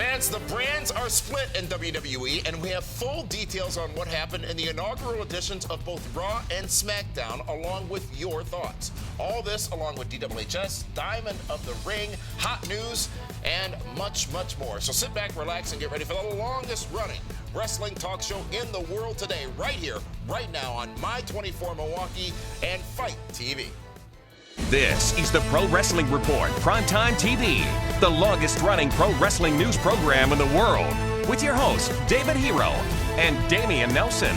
Fans, the brands are split in WWE, and we have full details on what happened in the inaugural editions of both Raw and Smackdown, along with your thoughts. All this along with DWHS, Diamond of the Ring, hot news, and much, much more. So sit back, relax, and get ready for the longest running wrestling talk show in the world today, right here, right now on My 24 Milwaukee and Fight TV. This is the Pro Wrestling Report, PrimeTime TV, the longest-running pro wrestling news program in the world, with your hosts, David Hero and Damian Nelson.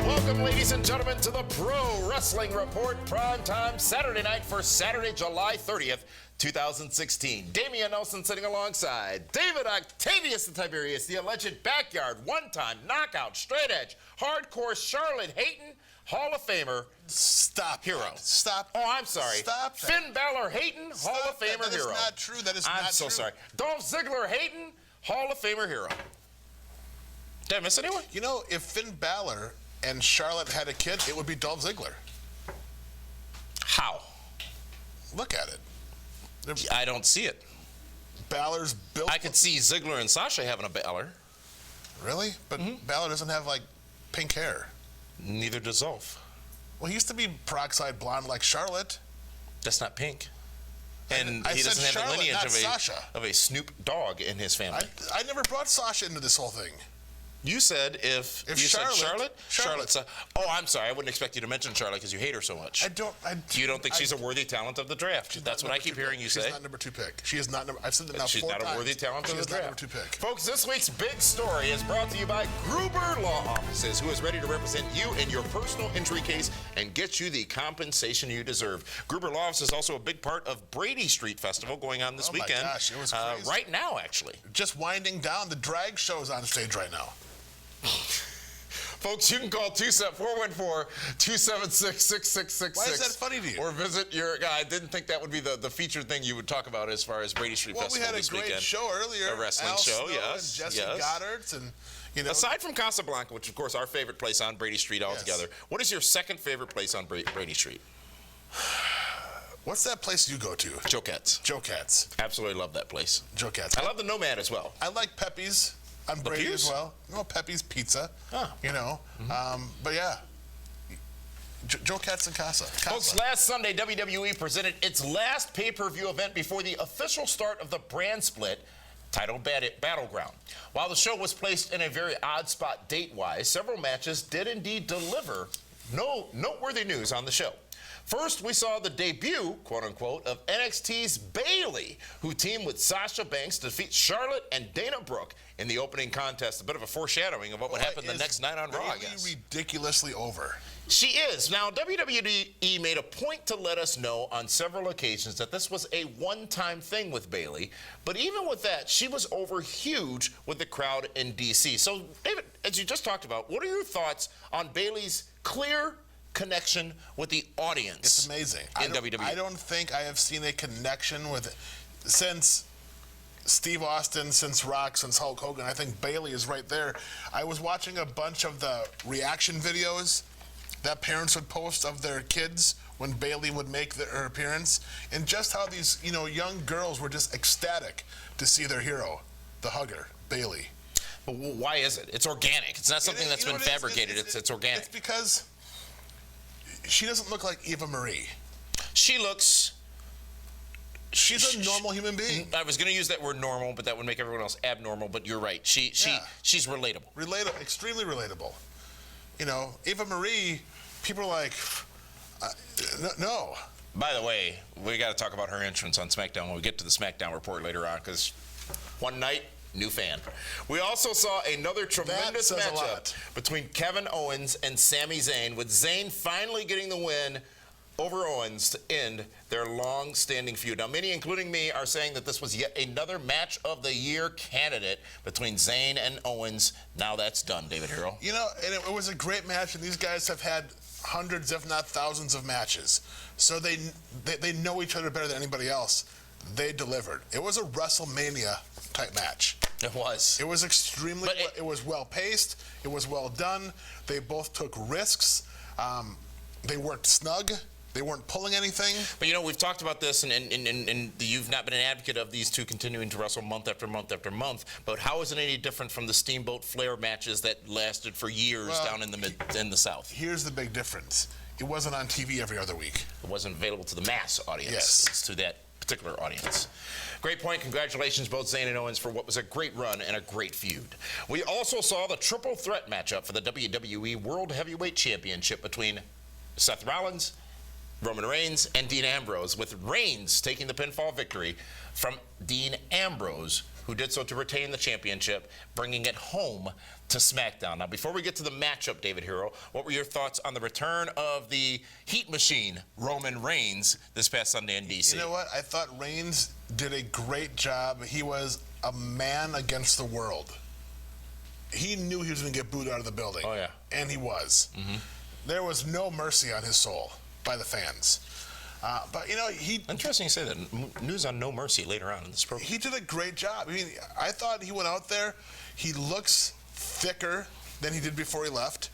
Welcome, ladies and gentlemen, to the Pro Wrestling Report, PrimeTime, Saturday night for Saturday, July 30th, 2016. Damian Nelson sitting alongside David Octavius the Tiberius, the alleged backyard, one-time knockout, straight edge, hardcore Charlotte Hayton, Hall of Famer. Stop. Hero. Stop. Oh, I'm sorry. Stop. Finn Balor Hayton, Hall of Famer hero. That is not true. That is not true. I'm so sorry. Dolph Ziggler Hayton, Hall of Famer hero. Did I miss anyone? You know, if Finn Balor and Charlotte had a kid, it would be Dolph Ziggler. How? Look at it. I don't see it. Balor's built. I could see Ziggler and Sasha having a Balor. Really? But Balor doesn't have, like, pink hair. Neither does Dolph. Well, he used to be peroxide blonde like Charlotte. That's not pink. And I he said doesn't have Charlotte, the lineage not Sasha. of a Snoop Dogg in his family. I never brought Sasha into this whole thing. You said if you Charlotte, said Charlotte's oh, I'm sorry. I wouldn't expect you to mention Charlotte because you hate her so much. You don't think she's a worthy talent of the draft? That's what I keep hearing you say. She's not number 2 pick. She is not number. I've said that now 4 times. She's not a worthy talent of the draft. She is not number 2 pick. Folks, this week's big story is brought to you by Gruber Law Offices, who is ready to represent you in your personal injury case and get you the compensation you deserve. Gruber Law Office is also a big part of Brady Street Festival going on this weekend. Oh my gosh, it was crazy. Right now, actually. Just winding down. The drag show's on stage right now. Folks, you can call 414-276-6666. Why is that funny to you? Or visit your... I didn't think that would be the featured thing you would talk about as far as Brady Street Festival this weekend. Well, we had a great show earlier. A wrestling Al show, Snow yes. And Jesse Goddard's and, you know... Aside from Casablanca, which, of course, our favorite place on Brady Street altogether, what is your second favorite place on Brady Street? What's that place you go to? Joe Katz. Joe Katz. Absolutely love that place. Joe Katz. I love the Nomad as well. I like Pepe's. On Brady as well. No, Pepe's Pizza. You know. But yeah. Joe Katz and Casa. Folks, last Sunday, WWE presented its last pay-per-view event before the official start of the brand split, titled Battleground. While the show was placed in a very odd spot date-wise, several matches did indeed deliver noteworthy news on the show. First, we saw the debut, quote-unquote, of NXT's Bayley, who teamed with Sasha Banks to defeat Charlotte and Dana Brooke in the opening contest. A bit of a foreshadowing of what would happen the next night on Raw, I guess. Ridiculously over. She is. Now, WWE made a point to let us know on several occasions that this was a one-time thing with Bayley. But even with that, she was over huge with the crowd in D.C. So, David, as you just talked about, what are your thoughts on Bayley's clear connection with the audience? It's amazing. In WWE. I don't think I have seen a connection with it since Steve Austin, since Rock, since Hulk Hogan. I think Bayley is right there. I was watching a bunch of the reaction videos that parents would post of their kids when Bayley would make her appearance, and just how these, you know, young girls were just ecstatic to see their hero, the hugger, Bayley. But why is it? It's organic. It's not something that's been fabricated. It's organic. It's because she doesn't look like Eva Marie. She's a normal human being. I was going to use that word normal, but that would make everyone else abnormal, but you're right. She's relatable. Extremely relatable. You know, Eva Marie, people are like, no. By the way, we got to talk about her entrance on SmackDown when we get to the SmackDown report later on, because one night, new fan. We also saw another tremendous matchup between Kevin Owens and Sami Zayn, with Zayn finally getting the win over Owens to end their long-standing feud. Now, many, including me, are saying that this was yet another match of the year candidate between Zayn and Owens. Now that's done, David Hero. You know, and it was a great match, and these guys have had hundreds, if not thousands, of matches. So they know each other better than anybody else. They delivered. It was a WrestleMania-type match. It was. It was extremely, it was well-paced. It was well done. They both took risks. They worked snug. They weren't pulling anything. But, you know, we've talked about this, and you've not been an advocate of these two continuing to wrestle month after month after month. But how is it any different from the Steamboat Flair matches that lasted for years down in the South? Here's the big difference. It wasn't on TV every other week. It wasn't available to the mass audience. Yes. It's to that particular audience. Great point. Congratulations, both Zayn and Owens, for what was a great run and a great feud. We also saw the triple threat matchup for the WWE World Heavyweight Championship between Seth Rollins, Roman Reigns, and Dean Ambrose, with Reigns taking the pinfall victory from Dean Ambrose, who did so to retain the championship, bringing it home to Smackdown. Now, before we get to the matchup, David Hero, what were your thoughts on the return of the Heat Machine, Roman Reigns, this past Sunday in D.C.? You know what? I thought Reigns did a great job. He was a man against the world. He knew he was going to get booed out of the building. Oh, yeah. And he was. Mm-hmm. There was no mercy on his soul by the fans. But, you know, Interesting you say that. News on No Mercy later on in this program. He did a great job. I mean, I thought he went out there. He looks thicker than he did before he left.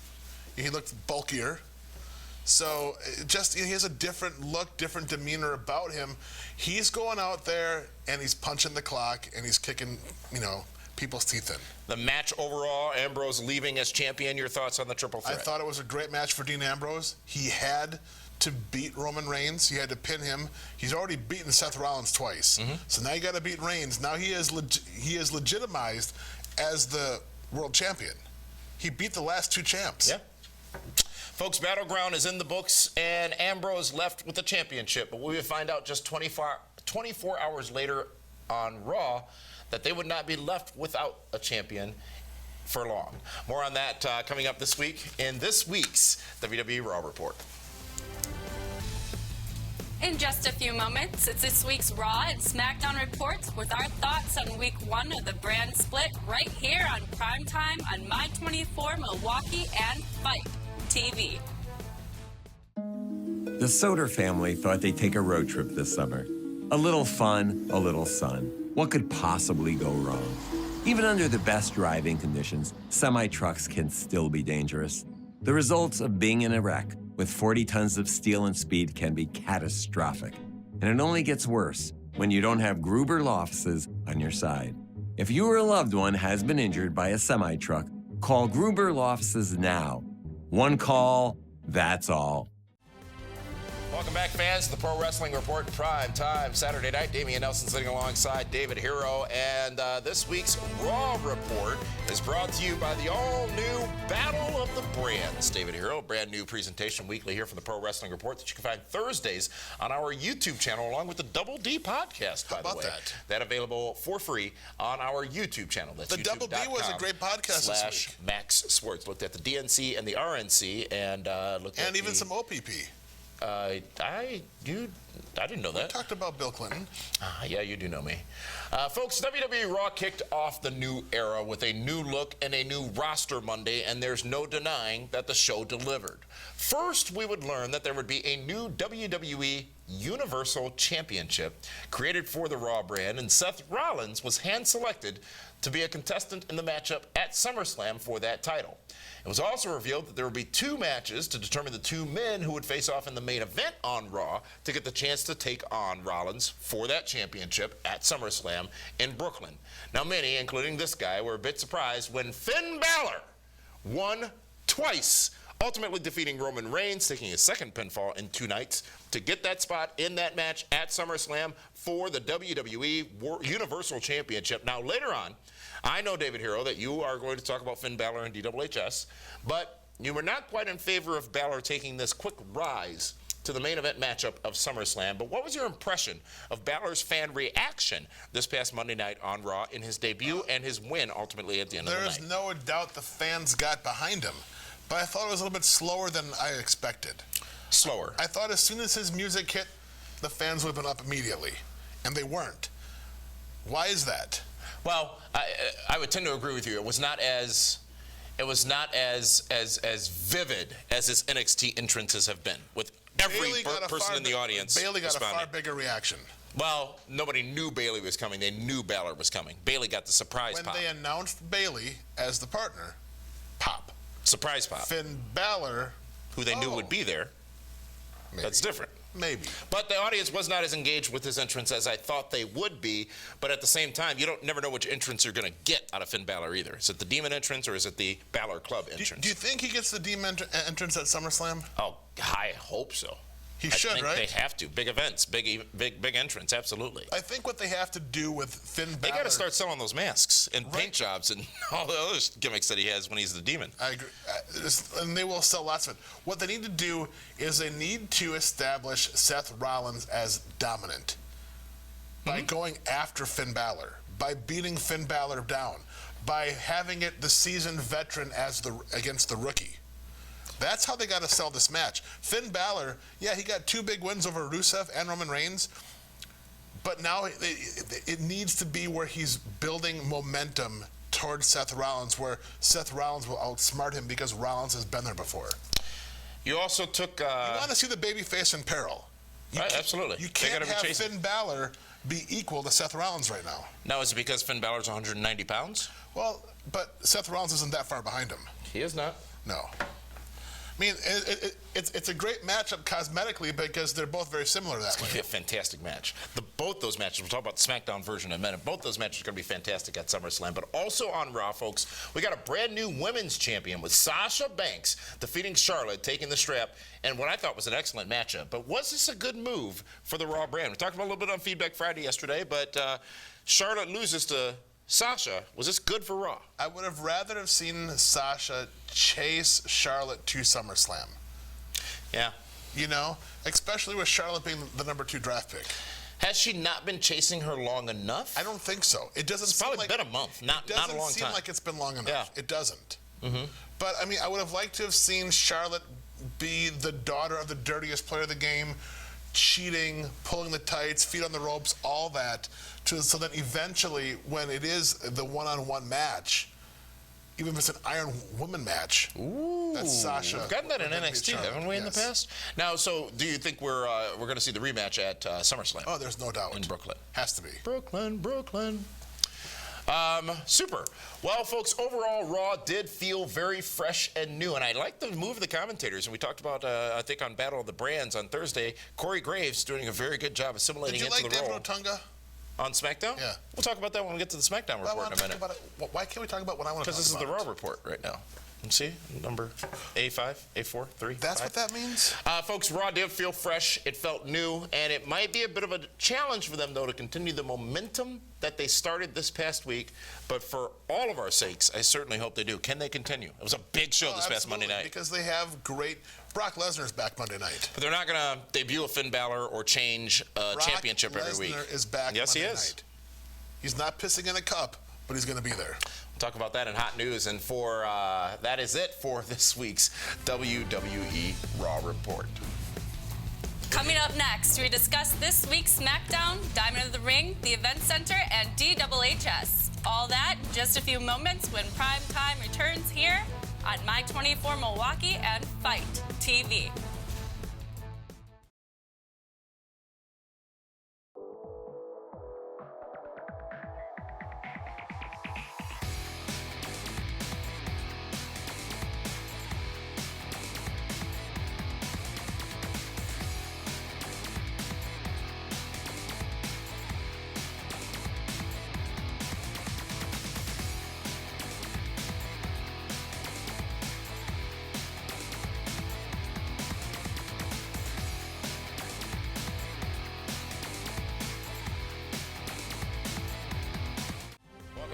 He looked bulkier. So, he has a different look, different demeanor about him. He's going out there, and he's punching the clock, and he's kicking, people's teeth in. The match overall, Ambrose leaving as champion. Your thoughts on the triple threat? I thought it was a great match for Dean Ambrose. He had to beat Roman Reigns. He had to pin him. He's already beaten Seth Rollins twice. Mm-hmm. So now you got to beat Reigns. Now he is legitimized as the world champion. He beat the last two champs. Yeah. Folks, Battleground is in the books, and Ambrose left with the championship. But we would find out just 24 hours later on Raw that they would not be left without a champion for long. More on that coming up this week in this week's WWE Raw Report. In just a few moments, it's this week's Raw and Smackdown reports with our thoughts on week 1 of the brand split right here on PrimeTime on My24 Milwaukee and Fight TV. The Soder family thought they'd take a road trip this summer. A little fun, a little sun. What could possibly go wrong? Even under the best driving conditions, semi-trucks can still be dangerous. The results of being in a wreck with 40 tons of steel and speed can be catastrophic. And it only gets worse when you don't have Gruber Law Offices on your side. If you or a loved one has been injured by a semi-truck, call Gruber Law Offices now. One call, that's all. Welcome back, fans, to the Pro Wrestling Report Prime Time Saturday night. Damian Nelson sitting alongside David Hero, and this week's Raw Report is brought to you by the all-new Battle of the Brands. David Hero, a brand new presentation weekly here for the Pro Wrestling Report that you can find Thursdays on our YouTube channel, along with the Double D podcast, by the way. That available for free on our YouTube channel. That's the Double D was a great podcast this week. Max Swartz looked at the DNC and the RNC, and looked at even some OPP. I didn't know that. We talked about Bill Clinton. Yeah, you do know me. Folks, WWE Raw kicked off the new era with a new look and a new roster Monday, and there's no denying that the show delivered. First, we would learn that there would be a new WWE Universal Championship created for the Raw brand, and Seth Rollins was hand-selected to be a contestant in the matchup at SummerSlam for that title. It was also revealed that there would be 2 matches to determine the 2 men who would face off in the main event on Raw to get the chance to take on Rollins for that championship at SummerSlam in Brooklyn. Now, many, including this guy, were a bit surprised when Finn Balor won twice, ultimately defeating Roman Reigns, taking his second pinfall in 2 nights to get that spot in that match at SummerSlam for the WWE Universal Championship. Now, later on, I know, David Hero, that you are going to talk about Finn Balor and DWHS, but you were not quite in favor of Balor taking this quick rise to the main event matchup of SummerSlam. But what was your impression of Balor's fan reaction this past Monday night on Raw in his debut and his win ultimately at the end of the night? There's no doubt the fans got behind him, but I thought it was a little bit slower than I expected. Slower? I thought as soon as his music hit, the fans would have been up immediately, and they weren't. Why is that? Well, I would tend to agree with you. It was not as vivid as his NXT entrances have been, with every person in the audience. Bayley got a far bigger reaction. Well, nobody knew Bayley was coming. They knew Balor was coming. Bayley got the surprise pop. When they announced Bayley as the partner, pop. Surprise pop. Finn Balor, who they knew would be there. Maybe. That's different. Maybe. But the audience was not as engaged with his entrance as I thought they would be. But at the same time, you don't never know which entrance you're going to get out of Finn Balor either. Is it the Demon entrance or is it the Balor Club entrance? Do you think he gets the Demon entrance at SummerSlam? Oh, I hope so. He I should, think right? They have to. Big events, big entrance, absolutely. I think what they have to do with Finn Balor... They got to start selling those masks and paint jobs and all the other gimmicks that he has when he's the Demon. I agree. And they will sell lots of it. What they need to do is they need to establish Seth Rollins as dominant by going after Finn Balor, by beating Finn Balor down, by having it the seasoned veteran against the rookie. That's how they got to sell this match. Finn Balor, yeah, he got 2 big wins over Rusev and Roman Reigns, but now it needs to be where he's building momentum towards Seth Rollins, where Seth Rollins will outsmart him because Rollins has been there before. You also took... you want to see the babyface in peril. Right, absolutely. You can't have Finn Balor be equal to Seth Rollins right now. Now, is it because Finn Balor's 190 pounds? Well, but Seth Rollins isn't that far behind him. He is not. No. I mean, it's a great matchup cosmetically because they're both very similar that way. It's going to be a fantastic match. Both those matches, we'll talk about the SmackDown version in a minute, both those matches are going to be fantastic at SummerSlam. But also on Raw, folks, we got a brand new women's champion with Sasha Banks defeating Charlotte, taking the strap, and what I thought was an excellent matchup. But was this a good move for the Raw brand? We talked about a little bit on Feedback Friday yesterday, but Charlotte loses to Sasha. Was this good for Raw? I would have rather have seen Sasha chase Charlotte to SummerSlam. Yeah. You know, especially with Charlotte being the number 2 draft pick. Has she not been chasing her long enough? I don't think so. It doesn't It's seem probably like been a month, not a long time. It doesn't seem like it's been long enough. Yeah. It doesn't. But, I mean, I would have liked to have seen Charlotte be the daughter of the dirtiest player of the game, cheating, pulling the tights, feet on the ropes, all that, so that eventually, when it is the one-on-one match, even if it's an Iron Woman match, that's Sasha. We've gotten that in NXT, haven't we, in the past? Now, so do you think we're going to see the rematch at SummerSlam? Oh, there's no doubt. In Brooklyn. Has to be. Brooklyn. Super. Well, folks, overall, Raw did feel very fresh and new, and I like the move of the commentators. And we talked about, I think, on Battle of the Brands on Thursday, Corey Graves doing a very good job assimilating into the role. Did you like David Otunga? On SmackDown? Yeah. We'll talk about that when we get to the SmackDown report in a minute. Why can't we talk about what I want to talk about? Because this is the Raw report right now. See, number A5, A4, 3. That's 5. what that means? Folks, Raw did feel fresh. It felt new, and it might be a bit of a challenge for them, though, to continue the momentum that they started this past week. But for all of our sakes, I certainly hope they do. Can they continue? It was a big show this past Monday night. Because they have great... Brock Lesnar's back Monday night. But they're not going to debut a Finn Balor or change a championship every week. Brock Lesnar is back yes, Monday he is. night. He's not pissing in a cup, but he's going to be there. Talk about that in hot news, and for that is it for this week's WWE Raw Report. Coming up next, we discuss this week's SmackDown, Diamond of the Ring, the Event Center, and DHHS. All that in just a few moments when Prime Time returns here on My24 Milwaukee and Fight TV.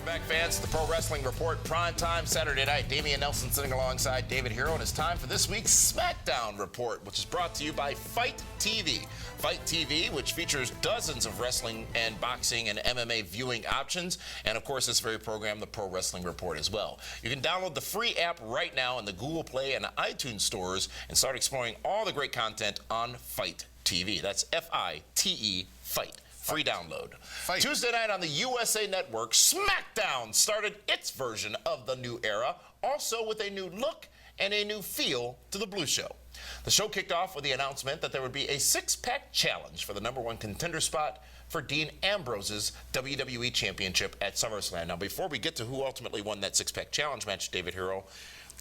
Back, fans, the Pro Wrestling Report, prime time Saturday night. Damian Nelson sitting alongside David Hero, and it's time for this week's SmackDown Report, which is brought to you by Fight TV. Fight TV, which features dozens of wrestling and boxing and MMA viewing options, and of course this very program, the Pro Wrestling Report, as well. You can download the free app right now in the Google Play and iTunes stores and start exploring all the great content on Fight TV. That's F-I-T-E, Fight. Free download. Fight. Tuesday night on the USA Network, SmackDown started its version of the new era, also with a new look and a new feel to the Blue Show. The show kicked off with the announcement that there would be a six-pack challenge for the #1 contender spot for Dean Ambrose's WWE Championship at SummerSlam. Now, before we get to who ultimately won that six-pack challenge match, David Hero,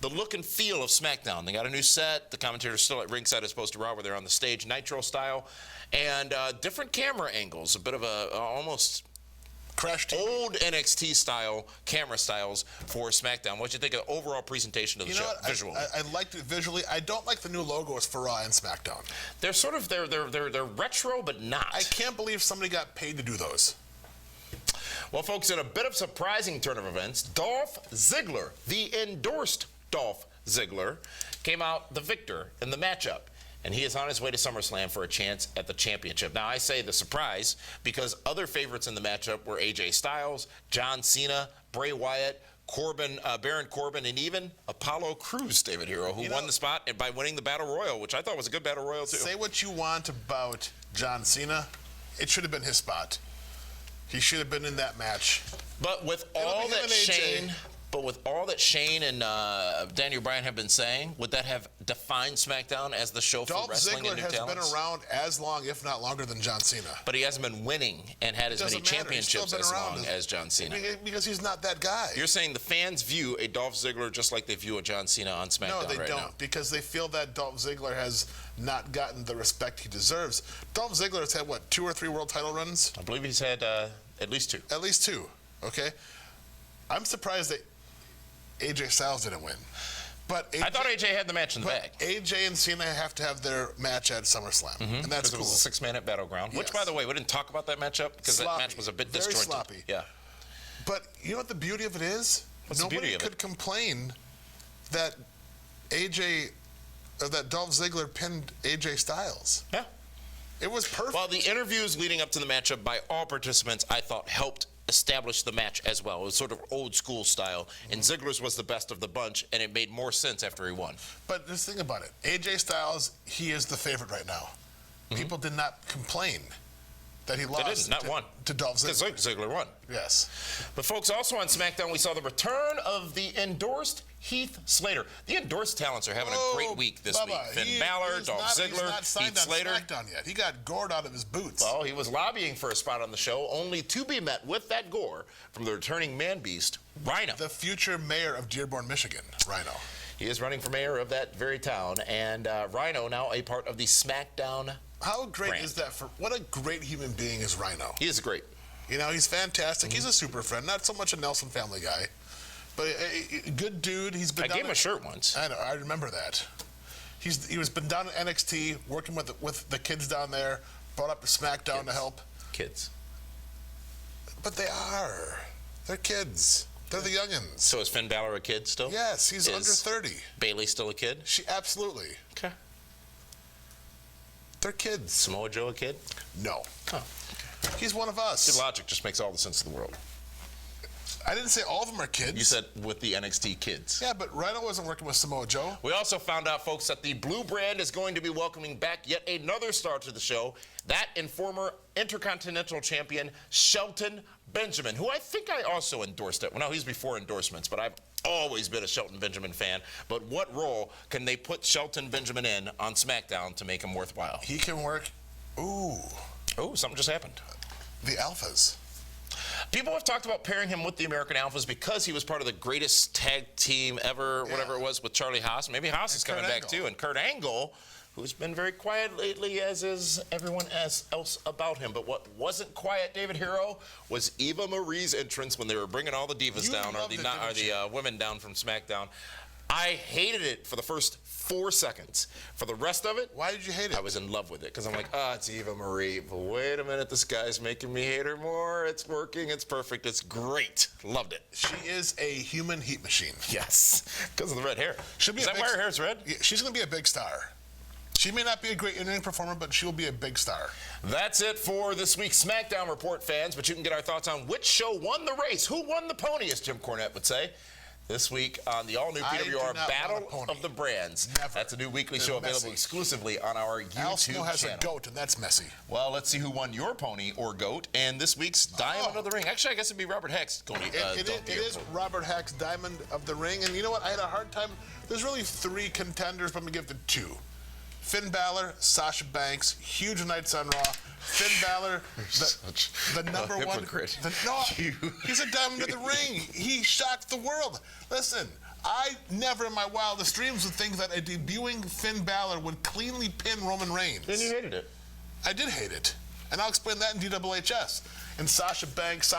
the look and feel of SmackDown. They got a new set. The commentators still at ringside as opposed to Raw, where they're on the stage, Nitro style, and different camera angles. A bit of a almost Crash TV. old NXT style camera styles for SmackDown. What do you think of the overall presentation of the You know show what? visually? I liked it visually. I don't like the new logos for Raw and SmackDown. They're sort of they're retro, but not. I can't believe somebody got paid to do those. Well, folks, in a bit of surprising turn of events, Dolph Ziggler, the endorsed Dolph Ziggler, came out the victor in the matchup. And he is on his way to SummerSlam for a chance at the championship. Now, I say the surprise because other favorites in the matchup were AJ Styles, John Cena, Bray Wyatt, Baron Corbin, and even Apollo Crews, David Hero, who won the spot by winning the Battle Royal, which I thought was a good Battle Royal, too. Say what you want about John Cena. It should have been his spot. He should have been in that match. But with all that Shane and Daniel Bryan have been saying, would that have defined SmackDown as the show Dolph for wrestling Ziggler and new has talents? been around as long, if not longer, than John Cena. But he hasn't been winning and had as many Doesn't matter. He's still championships been as around long as John Cena. Because he's not that guy. You're saying the fans view a Dolph Ziggler just like they view a John Cena on SmackDown No, they right don't, now. because they feel that Dolph Ziggler has not gotten the respect he deserves. Dolph Ziggler has had, what, 2 or 3 world title runs? I believe he's had at least 2. At least 2, okay? I'm surprised that AJ Styles didn't win. But I thought AJ had the match in the bag. AJ and Cena have to have their match at SummerSlam, and that's Because it cool. was a 6-man at Battleground. Which, Yes. by the way, we didn't talk about that matchup because that Sloppy. match was a bit Very disjointed. sloppy. Yeah. But you know what the beauty of it is? What's the beauty Nobody of could it? complain that that Dolph Ziggler pinned AJ Styles. Yeah. It was perfect. Well, the interviews leading up to the matchup by all participants, I thought, helped establish the match as well. It was sort of old school style, and Ziggler's was the best of the bunch, and it made more sense after he won. But just think about it. AJ Styles, he is the favorite right now. People did not complain that he They lost didn't, not one. to Dolph Because Ziggler. Ziggler won. Yes. But folks, also on SmackDown, we saw the return of the endorsed Heath Slater. The endorsed talents are having a great week this week. Finn Balor, Dolph He's Ziggler, not signed Heath on Slater. SmackDown yet. He got gored out of his boots. Well, he was lobbying for a spot on the show, only to be met with that gore from the returning man-beast, Rhino. The future mayor of Dearborn, Michigan, Rhino. He is running for mayor of that very town, and Rhino now a part of the SmackDown. How great brand. is that? What a great human being is Rhino. He is great. You know, he's fantastic. He's a super friend, not so much a Nelson family guy, but a good dude. He's been. I gave him a shirt once. I know. I remember that. He was been down at NXT working with the kids down there. Brought up to SmackDown to help. Kids. But they are. They're kids. They're the youngins. So is Finn Balor a kid still? Yes, he's Is under 30. Bailey still a kid? She absolutely. Okay. They're kids. Samoa Joe a kid? No. Oh. He's one of us. Good logic just makes all the sense in the world. I didn't say all of them are kids. You said with the NXT kids. Yeah, but Rhino wasn't working with Samoa Joe. We also found out, folks, that the Blue brand is going to be welcoming back yet another star to the show, that and former Intercontinental Champion Shelton Benjamin, who I think I also endorsed it. Well, no, he's before endorsements, but I've always been a Shelton Benjamin fan. But what role can they put Shelton Benjamin in on SmackDown to make him worthwhile? He can work. Ooh, Oh, something just happened. the Alphas. People have talked about pairing him with the American Alphas because he was part of the greatest tag team ever, whatever it was, with Charlie Haas. Maybe Haas is coming Kurt back Angle. too. And Kurt Angle, who's been very quiet lately, as is everyone else about him. But what wasn't quiet, David Hero, was Eva Marie's entrance when they were bringing all the divas You down, or loved the, it, not, or didn't the women down from SmackDown. I hated it for the first 4 seconds. For the rest of it, Why did you hate it? I was in love with it because I'm like, it's Eva Marie. But wait a minute, this guy's making me hate her more. It's working. It's perfect. It's great. Loved it. She is a human heat machine. Yes, because of the red hair. She'll be Is a that big why her hair's red? Yeah, she's going to be a big star. She may not be a great in-ring performer, but she'll be a big star. That's it for this week's SmackDown Report, fans. But you can get our thoughts on which show won the race. Who won the pony, as Jim Cornette would say. This week on the all-new I do PWR not Battle want a pony. of the Brands. Never. That's a new weekly They're show available messy. exclusively on our Al YouTube Snow has channel. a goat, and that's messy. Well, let's see who won your pony or goat and this week's Diamond of the Ring. Actually, I guess it'd be Robert Hex. It is Robert Hack's Diamond of the Ring, and you know what? I had a hard time. There's really 3 contenders, but I'm going to give it to 2. Finn Balor, Sasha Banks, huge nights on Raw. Finn Balor, the number one. hypocrite. He's a Diamond of the Ring. He shocked the world. Listen, I never in my wildest dreams would think that a debuting Finn Balor would cleanly pin Roman Reigns. Then you hated it. I did hate it. And I'll explain that in DWHS. And Sasha Banks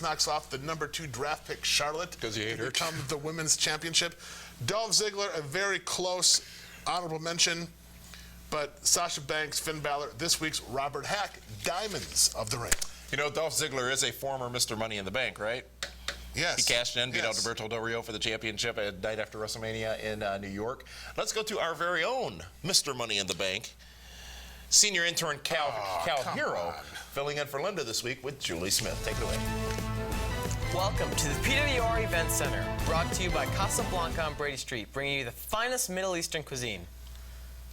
knocks off the #2 draft pick Charlotte 'Cause you hate her. to become the women's championship. Dolph Ziggler, a very close honorable mention. But Sasha Banks, Finn Balor, this week's Robert Hack, Diamonds of the Ring. You know, Dolph Ziggler is a former Mr. Money in the Bank, right? Yes. He cashed in, beat yes. Alberto Del Rio for the championship at night after WrestleMania in New York. Let's go to our very own Mr. Money in the Bank, senior intern Cal Hero, filling in for Linda this week with Julie Smith. Take it away. Welcome to the PWR Event Center, brought to you by Casablanca on Brady Street, bringing you the finest Middle Eastern cuisine.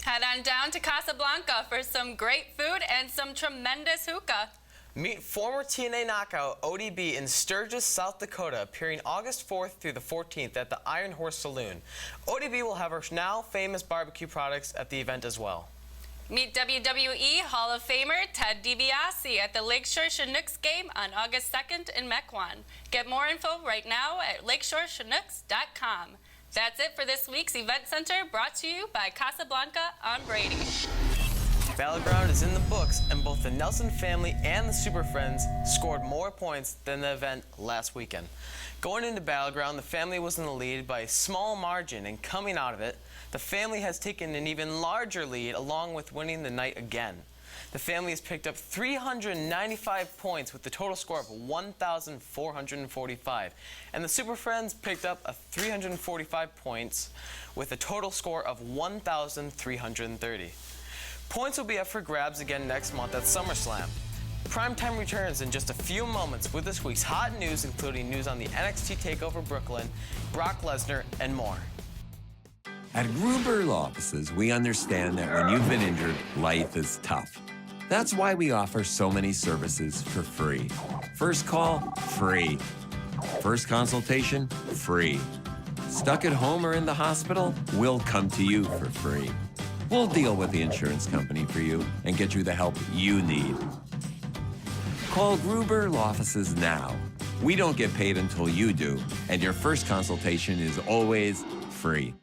Head on down to Casablanca for some great food and some tremendous hookah. Meet former TNA knockout ODB in Sturgis, South Dakota, appearing August 4th through the 14th at the Iron Horse Saloon. ODB will have her now famous barbecue products at the event as well. Meet WWE Hall of Famer Ted DiBiase at the Lakeshore Chinooks game on August 2nd in Mequon. Get more info right now at lakeshorechinooks.com. That's it for this week's Event Center, brought to you by Casablanca on Brady. Battleground is in the books, and both the Nelson family and the Super Friends scored more points than the event last weekend. Going into Battleground, the family was in the lead by a small margin, and coming out of it, the family has taken an even larger lead along with winning the night again. The family has picked up 395 points with the total score of 1,445. And the Super Friends picked up 345 points with a total score of 1,330. Points will be up for grabs again next month at SummerSlam. PrimeTime returns in just a few moments with this week's hot news, including news on the NXT TakeOver Brooklyn, Brock Lesnar, and more. At Gruber Law Offices, we understand that when you've been injured, life is tough. That's why we offer so many services for free. First call, free. First consultation, free. Stuck at home or in the hospital? We'll come to you for free. We'll deal with the insurance company for you and get you the help you need. Call Gruber Law Offices now. We don't get paid until you do, and your first consultation is always free.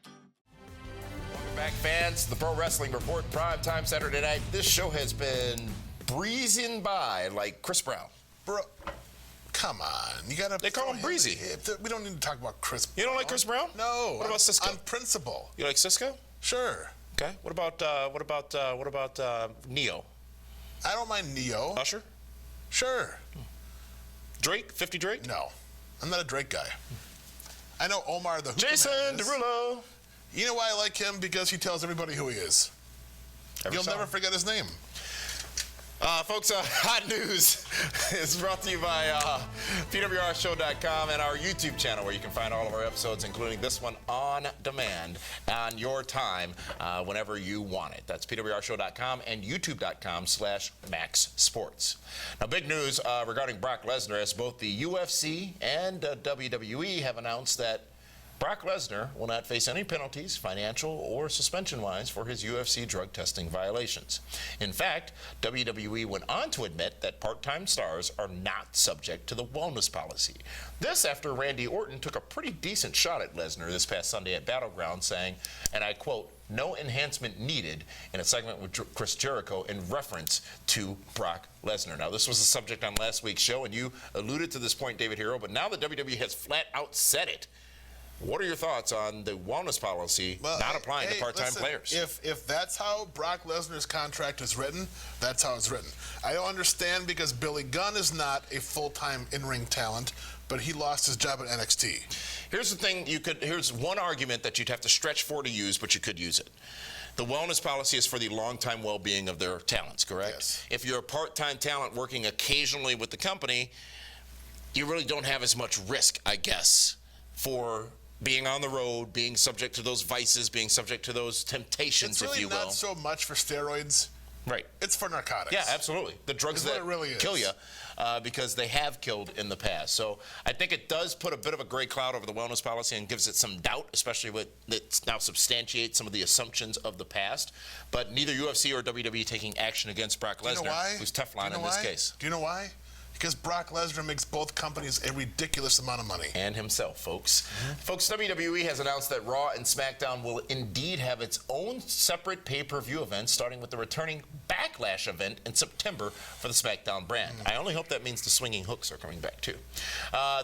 Welcome back, fans. The Pro Wrestling Report, primetime Saturday night. This show has been breezing by like Chris Brown. Bro, come on. You gotta. They call him Breezy. We don't need to talk about Chris Brown. You don't like Chris Brown? No. What about Cisco? On principle. You like Cisco? Sure. Okay. What about Neo? I don't mind Neo. Usher? Sure. Drake? 50 Drake? No. I'm not a Drake guy. I know Omar the Hookah Jason Man is. Derulo. You know why I like him? Because he tells everybody who he is. You'll never forget his name. Folks, hot news is brought to you by PWRshow.com and our YouTube channel, where you can find all of our episodes, including this one, on demand on your time whenever you want it. That's PWRshow.com and YouTube.com/MaxSports. Now, big news regarding Brock Lesnar, as both the UFC and WWE have announced that Brock Lesnar will not face any penalties, financial or suspension-wise, for his UFC drug testing violations. In fact, WWE went on to admit that part-time stars are not subject to the wellness policy. This after Randy Orton took a pretty decent shot at Lesnar this past Sunday at Battleground, saying, and I quote, "no enhancement needed," in a segment with Chris Jericho in reference to Brock Lesnar. Now, this was the subject on last week's show, and you alluded to this point, David Hero, but now the WWE has flat out said it. What are your thoughts on the wellness policy not applying to part-time players? If that's how Brock Lesnar's contract is written, that's how it's written. I don't understand, because Billy Gunn is not a full-time in-ring talent, but he lost his job at NXT. Here's the thing, here's one argument that you'd have to stretch for to use, but you could use it. The wellness policy is for the long-time well-being of their talents, correct? Yes. If you're a part-time talent working occasionally with the company, you really don't have as much risk, I guess, for being on the road, being subject to those vices, being subject to those temptations, it's really if you will. not so much for steroids. Right. It's for narcotics. Yeah, absolutely. The drugs that really kill you, because they have killed in the past. So I think it does put a bit of a gray cloud over the wellness policy and gives it some doubt, especially with it now substantiates some of the assumptions of the past. But neither UFC or WWE taking action against Brock Lesnar, who's Teflon in this case. Do you know why? because Brock Lesnar makes both companies a ridiculous amount of money. And himself, folks. Folks, WWE has announced that Raw and SmackDown will indeed have its own separate pay-per-view events, starting with the returning Backlash event in September for the SmackDown brand. I only hope that means the swinging hooks are coming back, too.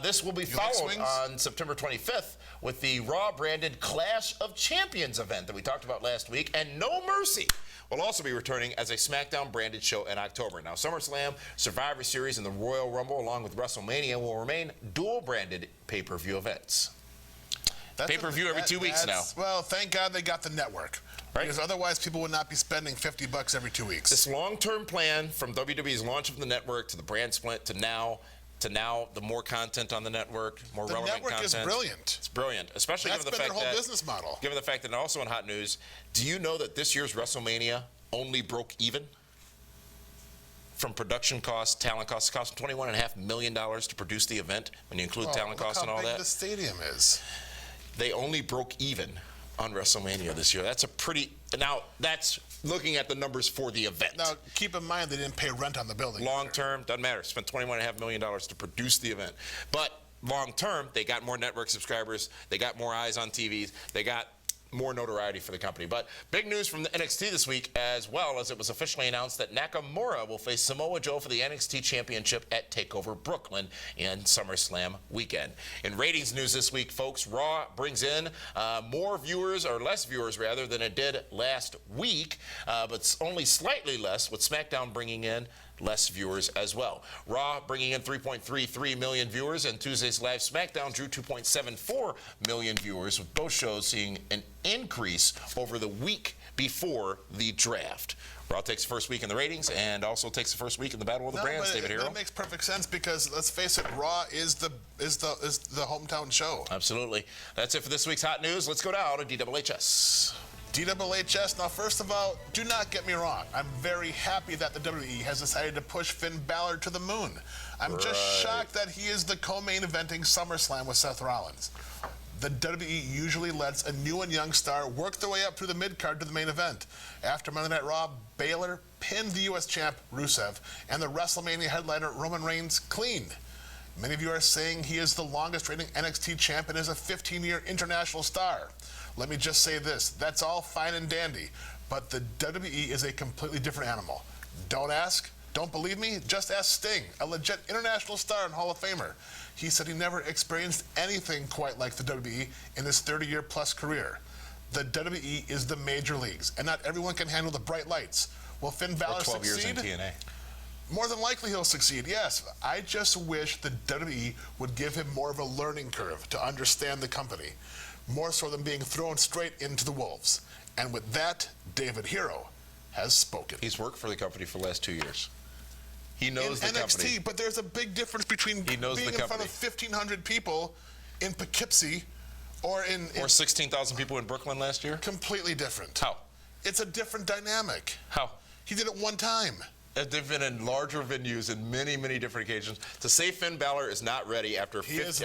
This will be followed on September 25th with the Raw-branded Clash of Champions event that we talked about last week, and No Mercy will also be returning as a SmackDown-branded show in October. Now, SummerSlam, Survivor Series, and the Royal Rumble, along with WrestleMania, will remain dual-branded pay-per-view events. Pay-per-view every 2 weeks now. Well, thank God they got the network. Right. Because otherwise people would not be spending $50 every 2 weeks. This long-term plan from WWE's launch of the network to the brand split to now the more content on the network, more relevant content. The network is brilliant. It's brilliant, especially given the fact their whole business model. Given the fact that also in hot news, do you know that this year's WrestleMania only broke even? From production costs, talent costs, it cost $21.5 million to produce the event when you include talent costs and all Look how that. big the stadium is. They only broke even on WrestleMania this year. That's a pretty... Now, that's looking at the numbers for the event. Now, keep in mind they didn't pay rent on the building. Long term, doesn't matter. Spent $21.5 million to produce the event. But long term, they got more network subscribers. They got more eyes on TVs. They got more notoriety for the company. But big news from the NXT this week, as well as it was officially announced that Nakamura will face Samoa Joe for the NXT Championship at TakeOver Brooklyn in SummerSlam weekend. In ratings news this week, folks, Raw brings in more viewers, or less viewers rather, than it did last week, but only slightly less, with SmackDown bringing in less viewers as well. Raw bringing in 3.33 million viewers, and Tuesday's live SmackDown drew 2.74 million viewers, with both shows seeing an increase over the week before the draft. Raw takes the first week in the ratings and also takes the first week in the Battle of the Brands, David Hero. That makes perfect sense because, let's face it, Raw is the hometown show. Absolutely. That's it for this week's hot news. Let's go down to DWHS. DWHS. Now, first of all, do not get me wrong. I'm very happy that the WWE has decided to push Finn Balor to the moon. I'm just shocked that he is the co-main eventing SummerSlam with Seth Rollins. The WWE usually lets a new and young star work their way up through the mid-card to the main event. After Monday Night Raw, Balor pinned the U.S. champ Rusev and the WrestleMania headliner Roman Reigns clean. Many of you are saying he is the longest-reigning NXT champ and is a 15-year international star. Let me just say this, that's all fine and dandy, but the WWE is a completely different animal. Don't ask, don't believe me, just ask Sting, a legit international star and Hall of Famer. He said he never experienced anything quite like the WWE in his 30-year-plus career. The WWE is the major leagues, and not everyone can handle the bright lights. Will Finn Balor succeed? 12 years in TNA. More than likely he'll succeed, yes. I just wish the WWE would give him more of a learning curve to understand the company, more so than being thrown straight into the wolves. And with that, David Hero has spoken. He's worked for the company for the last 2 years. He knows the NXT, company. but there's a big difference between being in front of 1,500 people in Poughkeepsie or in 16,000 people in Brooklyn last year? Completely different. How? It's a different dynamic. How? He did it one time. They've been in larger venues in many, many different occasions. To say Finn Balor is not ready after his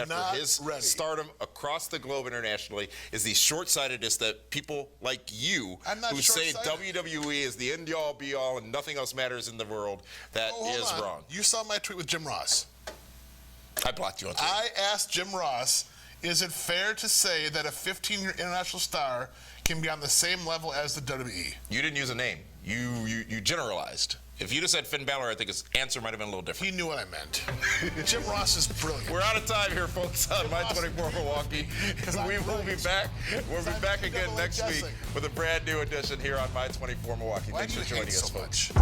stardom across the globe internationally is the short-sightedness that people like you who say WWE is the end-all, be-all, and nothing else matters in the world, that is wrong. You saw my tweet with Jim Ross. I blocked you on Twitter. I asked Jim Ross, is it fair to say that a 15-year international star can be on the same level as the WWE? You didn't use a name. You generalized. If you'd have said Finn Balor, I think his answer might have been a little different. He knew what I meant. Jim Ross is brilliant. We're out of time here, folks, on My 24 Milwaukee. We will be back. We'll be back again next week with a brand new edition here on My 24 Milwaukee. Thanks for joining us, folks.